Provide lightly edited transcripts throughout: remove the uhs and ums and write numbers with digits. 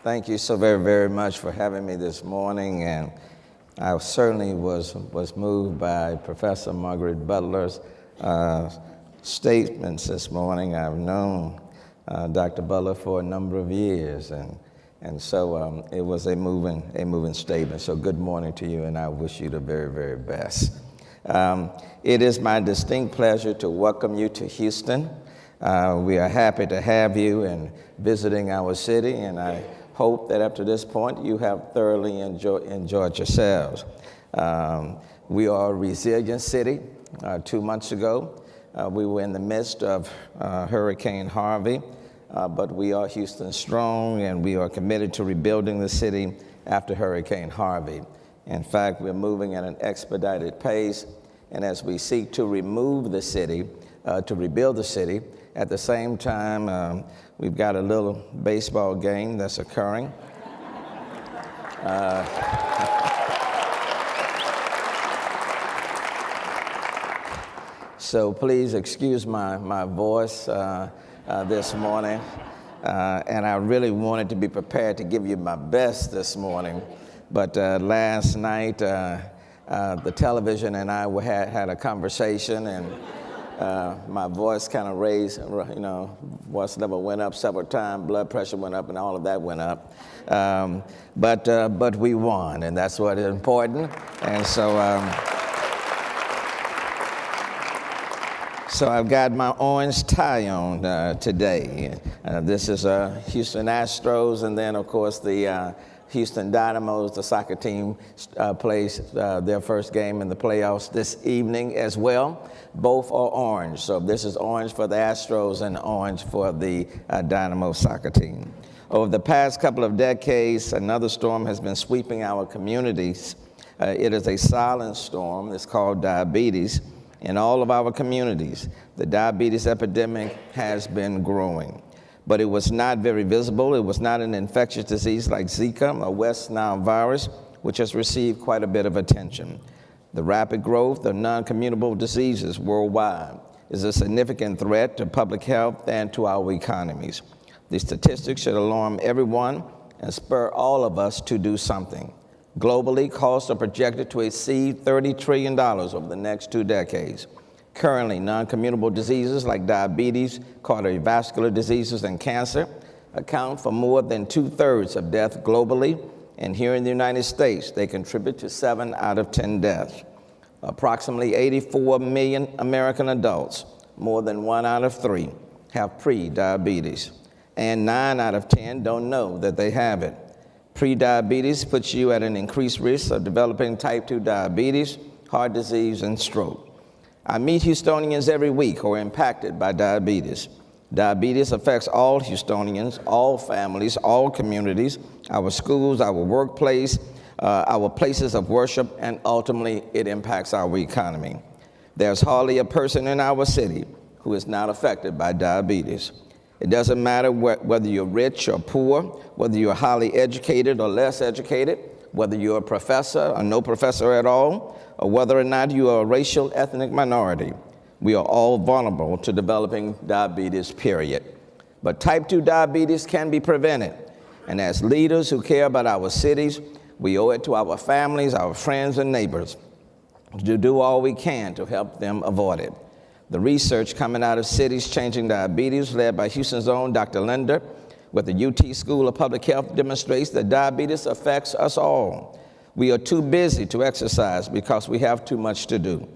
Thank you so very, very much for having me this morning, and I certainly was moved by Professor Margaret Butler's statements this morning. I've known Dr. Butler for a number of years, and so it was a moving statement. So good morning to you, and I wish you the very, very best. It is my distinct pleasure to welcome you to Houston. We are happy to have you and visiting our city, and I hope that up to this point you have thoroughly enjoyed yourselves. We are a resilient city. 2 months ago, we were in the midst of Hurricane Harvey, but we are Houston strong, and we are committed to rebuilding the city after Hurricane Harvey. In fact, we're moving at an expedited pace, and as we seek to remove the city, to rebuild the city, at the same time, we've got a little baseball game that's occurring. So please excuse my voice this morning. And I really wanted to be prepared to give you my best this morning. But last night, the television and I had a conversation, and my voice kind of raised, voice level went up several times, blood pressure went up, and all of that went up. But we won, and that's what is important. And so I've got my orange tie on today. This is Houston Astros, and then, of course, the Houston Dynamos, the soccer team, plays their first game in the playoffs this evening as well. Both are orange. So this is orange for the Astros and orange for the Dynamo soccer team. Over the past couple of decades, another storm has been sweeping our communities. It is a silent storm. It's called diabetes. In all of our communities, the diabetes epidemic has been growing. But it was not very visible. It was not an infectious disease like Zika or West Nile virus, which has received quite a bit of attention. The rapid growth of non-communicable diseases worldwide is a significant threat to public health and to our economies. The statistics should alarm everyone and spur all of us to do something. Globally, costs are projected to exceed $30 trillion over the next 2 decades. Currently, non-communicable diseases like diabetes, cardiovascular diseases, and cancer account for more than 2/3 of death globally, and here in the United States, they contribute to 7 out of 10 deaths. Approximately 84 million American adults, more than 1 out of 3, have pre-diabetes, and 9 out of 10 don't know that they have it. Pre-diabetes puts you at an increased risk of developing type 2 diabetes, heart disease, and stroke. I meet Houstonians every week who are impacted by diabetes. Diabetes affects all Houstonians, all families, all communities, our schools, our workplace, our places of worship, and ultimately it impacts our economy. There's hardly a person in our city who is not affected by diabetes. It doesn't matter whether you're rich or poor, whether you're highly educated or less educated, whether you're a professor or no professor at all, or whether or not you are a racial ethnic minority. We are all vulnerable to developing diabetes, period. But type 2 diabetes can be prevented. And as leaders who care about our cities, we owe it to our families, our friends, and neighbors to do all we can to help them avoid it. The research coming out of Cities Changing Diabetes, led by Houston's own Dr. Linder, with the UT School of Public Health, demonstrates that diabetes affects us all. We are too busy to exercise because we have too much to do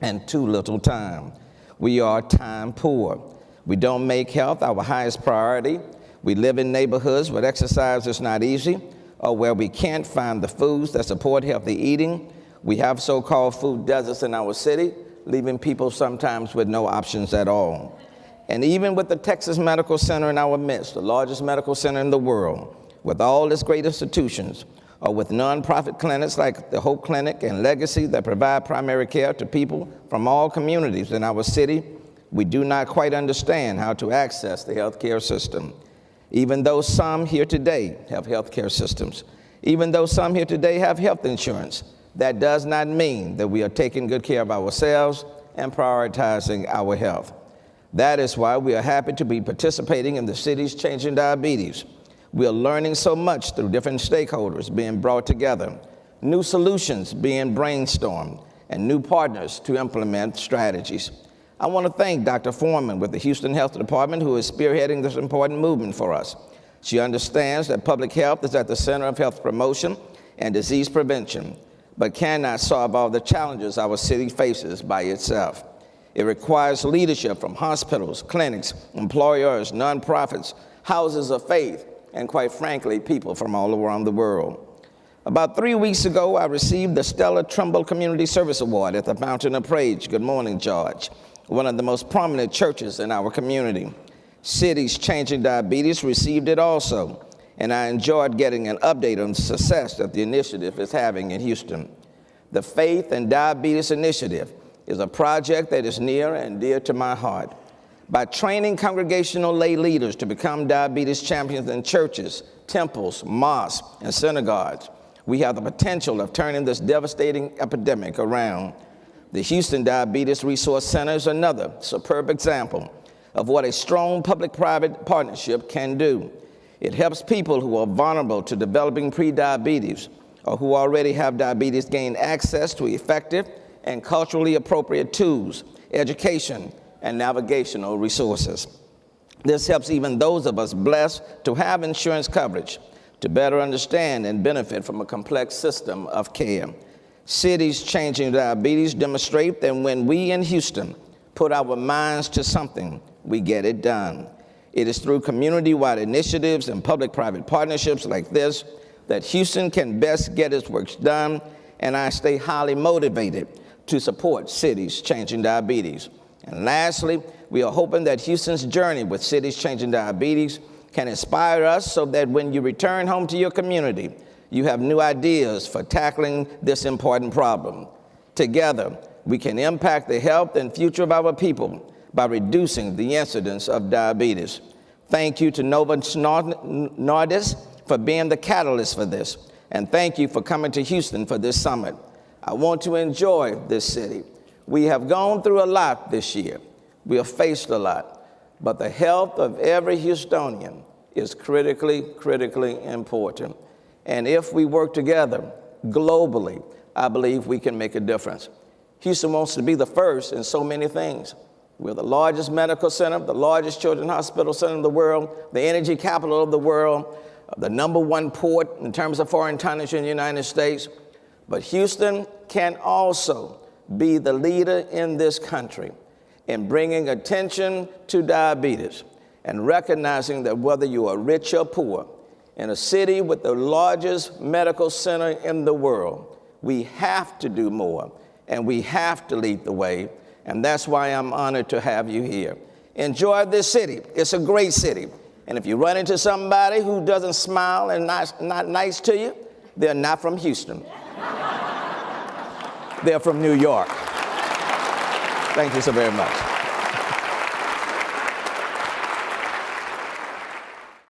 and too little time. We are time poor. We don't make health our highest priority. We live in neighborhoods where exercise is not easy, or where we can't find the foods that support healthy eating. We have so-called food deserts in our city, leaving people sometimes with no options at all. And even with the Texas Medical Center in our midst, the largest medical center in the world, with all its great institutions, or with nonprofit clinics like the Hope Clinic and Legacy that provide primary care to people from all communities in our city, we do not quite understand how to access the healthcare system. Even though some here today have healthcare systems, even though some here today have health insurance, that does not mean that we are taking good care of ourselves and prioritizing our health. That is why we are happy to be participating in the Cities Changing Diabetes. We are learning so much through different stakeholders being brought together, new solutions being brainstormed, and new partners to implement strategies. I want to thank Dr. Foreman with the Houston Health Department, who is spearheading this important movement for us. She understands that public health is at the center of health promotion and disease prevention, but cannot solve all the challenges our city faces by itself. It requires leadership from hospitals, clinics, employers, nonprofits, houses of faith, and quite frankly, people from all around the world. About 3 weeks ago, I received the Stella Trumbull Community Service Award at the Fountain of Praise. Good morning, George. One of the most prominent churches in our community. Cities Changing Diabetes received it also, and I enjoyed getting an update on the success that the initiative is having in Houston. The Faith and Diabetes Initiative is a project that is near and dear to my heart. By training congregational lay leaders to become diabetes champions in churches, temples, mosques, and synagogues, we have the potential of turning this devastating epidemic around. The Houston Diabetes Resource Center is another superb example of what a strong public-private partnership can do. It helps people who are vulnerable to developing prediabetes or who already have diabetes gain access to effective and culturally appropriate tools, education, and navigational resources. This helps even those of us blessed to have insurance coverage to better understand and benefit from a complex system of care. Cities Changing Diabetes demonstrate that when we in Houston put our minds to something, we get it done. It is through community-wide initiatives and public-private partnerships like this that Houston can best get its work done, and I stay highly motivated to support Cities Changing Diabetes. And lastly, we are hoping that Houston's journey with Cities Changing Diabetes can inspire us so that when you return home to your community, you have new ideas for tackling this important problem. Together, we can impact the health and future of our people by reducing the incidence of diabetes. Thank you to Nova Nordis for being the catalyst for this, and thank you for coming to Houston for this summit. I want to enjoy this city. We have gone through a lot this year. We have faced a lot, but the health of every Houstonian is critically important. And if we work together globally, I believe we can make a difference. Houston wants to be the first in so many things. We're the largest medical center, the largest children's hospital center in the world, the energy capital of the world, the #1 port in terms of foreign tonnage in the United States. But Houston can also be the leader in this country in bringing attention to diabetes and recognizing that whether you are rich or poor, in a city with the largest medical center in the world, we have to do more and we have to lead the way. And that's why I'm honored to have you here. Enjoy this city. It's a great city. And if you run into somebody who doesn't smile and not nice to you, they're not from Houston. They're from New York. Thank you so very much.